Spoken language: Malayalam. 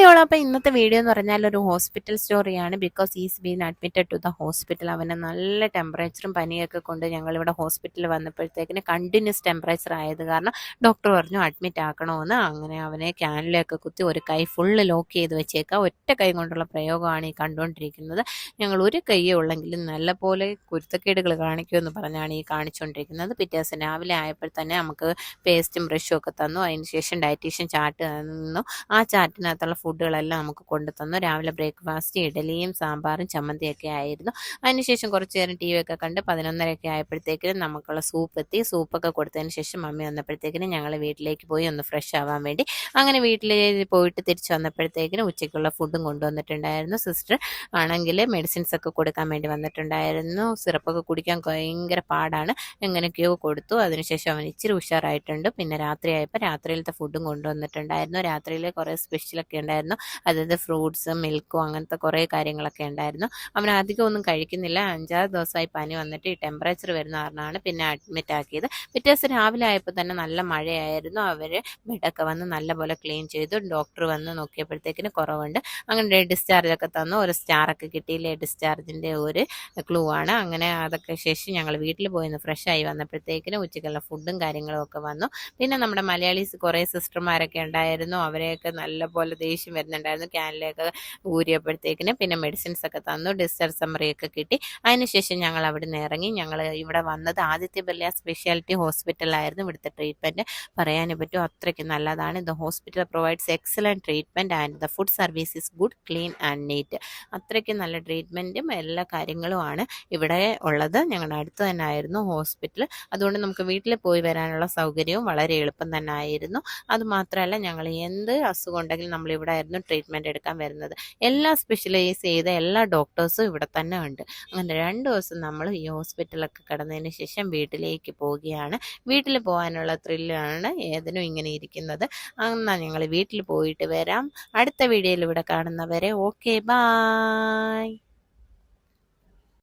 ഓൾ അപ്പോൾ ഇന്നത്തെ വീഡിയോ എന്ന് പറഞ്ഞാൽ ഒരു ഹോസ്പിറ്റൽ സ്റ്റോറിയാണ്. Because is been admitted to the hospital. അവന് നല്ല ടെമ്പറേച്ചറും പനിയൊക്കെ കൊണ്ട് ഞങ്ങളിവിടെ ഹോസ്പിറ്റലിൽ വന്നപ്പോഴത്തേക്കിന് കണ്ടിന്യൂസ് ടെമ്പറേച്ചർ ആയത് കാരണം ഡോക്ടർ പറഞ്ഞു അഡ്മിറ്റ് ആക്കണമെന്ന്. അങ്ങനെ അവനെ ക്യാനിലൊക്കെ കുത്തി ഒരു കൈ ഫുള്ള് ലോക്ക് ചെയ്ത് വെച്ചേക്കുക. ഒറ്റ കൈ കൊണ്ടുള്ള പ്രയോഗമാണ് ഈ കണ്ടുകൊണ്ടിരിക്കുന്നത്. ഞങ്ങൾ ഒരു കൈയേ ഉള്ളെങ്കിലും നല്ല പോലെ കുരുത്തക്കേടുകൾ കാണിക്കുമെന്ന് പറഞ്ഞാണ് ഈ കാണിച്ചുകൊണ്ടിരിക്കുന്നത്. പിറ്റേ ദിവസം രാവിലെ ആയപ്പോൾ തന്നെ നമുക്ക് പേസ്റ്റും ബ്രഷും ഒക്കെ തന്നു. അതിന് ശേഷം ഡയറ്റീഷ്യൻ ചാർട്ട് തന്നു. ആ ചാറ്റിനകത്തുള്ള ഫുഡുകളെല്ലാം നമുക്ക് കൊണ്ടു തന്നു. രാവിലെ ബ്രേക്ക്ഫാസ്റ്റ് ഇഡലിയും സാമ്പാറും ചമ്മന്തിയൊക്കെ ആയിരുന്നു. അതിനുശേഷം കുറച്ച് നേരം ടി വി ഒക്കെ കണ്ട് 11:30 ആയപ്പോഴത്തേക്കിനും നമുക്കുള്ള സൂപ്പ് എത്തി. സൂപ്പൊക്കെ കൊടുത്തതിന് ശേഷം മമ്മി വന്നപ്പോഴത്തേക്കിനും ഞങ്ങൾ വീട്ടിലേക്ക് പോയി ഒന്ന് ഫ്രഷ് ആവാൻ വേണ്ടി. അങ്ങനെ വീട്ടിൽ പോയിട്ട് തിരിച്ച് വന്നപ്പോഴത്തേക്കിനും ഉച്ചയ്ക്കുള്ള ഫുഡും കൊണ്ടുവന്നിട്ടുണ്ടായിരുന്നു. സിസ്റ്റർ ആണെങ്കിൽ മെഡിസിൻസ് ഒക്കെ കൊടുക്കാൻ വേണ്ടി വന്നിട്ടുണ്ടായിരുന്നു. സിറപ്പൊക്കെ കുടിക്കാൻ ഭയങ്കര പാടാണ്. എങ്ങനെയൊക്കെയോ കൊടുത്തു. അതിനുശേഷം അവൻ ഇച്ചിരി ഉഷാറായിട്ടുണ്ട്. പിന്നെ രാത്രിയായപ്പോൾ രാത്രിയിലത്തെ ഫുഡും കൊണ്ടുവന്നിട്ടുണ്ടായിരുന്നു. രാത്രിയിൽ കുറേ സ്പെഷ്യലൊക്കെ ഉണ്ടായിരുന്നു. അതായത് ഫ്രൂട്ട്സും മിൽക്കും അങ്ങനത്തെ കുറേ കാര്യങ്ങളൊക്കെ ഉണ്ടായിരുന്നു. അവൻ അധികം ഒന്നും കഴിക്കുന്നില്ല. 5-6 ദിവസമായി പനി വന്നിട്ട് ഈ ടെമ്പറേച്ചർ വരുന്ന കാരണമാണ് പിന്നെ അഡ്മിറ്റ് ആക്കിയത്. പിറ്റേ ദിവസം രാവിലെ ആയപ്പോൾ തന്നെ നല്ല മഴയായിരുന്നു. അവർ ബെഡൊക്കെ വന്ന് നല്ലപോലെ ക്ലീൻ ചെയ്തു. ഡോക്ടർ വന്ന് നോക്കിയപ്പോഴത്തേക്കിന് കുറവുണ്ട്. അങ്ങനെ ഡിസ്ചാർജൊക്കെ തന്നു. ഒരു സ്റ്റാറൊക്കെ കിട്ടിയില്ലേ, ഡിസ്ചാർജിൻ്റെ ഒരു ക്ലൂ ആണ്. അങ്ങനെ അതൊക്കെ ശേഷം ഞങ്ങൾ വീട്ടിൽ പോയിന്ന് ഫ്രഷ് ആയി വന്നപ്പോഴത്തേക്കിനും ഉച്ചയ്ക്കുള്ള ഫുഡും കാര്യങ്ങളും ഒക്കെ വന്നു. പിന്നെ നമ്മുടെ മലയാളീസ് കുറേ സിസ്റ്റർമാരൊക്കെ ഉണ്ടായിരുന്നു. അവരെയൊക്കെ നല്ലപോലെ ദേഷ്യം വരുന്നുണ്ടായിരുന്നു. ക്യാനിലേക്ക് ഊരിയപ്പോഴത്തേക്കിന് പിന്നെ മെഡിസിൻസ് ഒക്കെ തന്നു. ഡിസ്ചാർജ് സമ്മറിയൊക്കെ കിട്ടി. അതിനുശേഷം ഞങ്ങൾ അവിടെ നിന്ന് ഇറങ്ങി. ഞങ്ങൾ ഇവിടെ വന്നത് ആദിത്യ ബിർല സ്പെഷ്യാലിറ്റി ഹോസ്പിറ്റലായിരുന്നു. ഇവിടുത്തെ ട്രീറ്റ്മെൻറ്റ് പറയാനേ പറ്റും, അത്രയ്ക്ക് നല്ലതാണ്. The hospital provides excellent treatment and the food service is good, clean and NEET. അത്രയ്ക്ക് നല്ല ട്രീറ്റ്മെൻറ്റും എല്ലാ കാര്യങ്ങളുമാണ് ഇവിടെ ഉള്ളത്. ഞങ്ങളുടെ അടുത്ത് തന്നെ ആയിരുന്നു ഹോസ്പിറ്റൽ. അതുകൊണ്ട് നമുക്ക് വീട്ടിൽ പോയി വരാനുള്ള സൗകര്യവും വളരെ എളുപ്പം തന്നെ ആയിരുന്നു. അതുമാത്രമല്ല ഞങ്ങൾ എന്ത് അസുഖം ഉണ്ടെങ്കിലും നമ്മളിവിടെ ആയിരുന്നു ട്രീറ്റ്മെൻറ്റ് എടുക്കാൻ വരുന്നത്. എല്ലാ സ്പെഷ്യലൈസ് ചെയ്ത എല്ലാ ഡോക്ടേഴ്സും ഇവിടെ തന്നെ ഉണ്ട്. അങ്ങനെ 2 ദിവസം നമ്മൾ ഈ ഹോസ്പിറ്റലൊക്കെ കിടന്നതിന് ശേഷം വീട്ടിലേക്ക് പോവുകയാണ്. വീട്ടിൽ പോകാനുള്ള ത്രില്ലാണ് ഏതിനും ഇങ്ങനെ ഇരിക്കുന്നത്. എന്നാൽ ഞങ്ങൾ വീട്ടിൽ പോയിട്ട് വരാം. അടുത്ത വീഡിയോയിൽ ഇവിടെ കാണുന്നവരെ ഓക്കെ, ബായ്.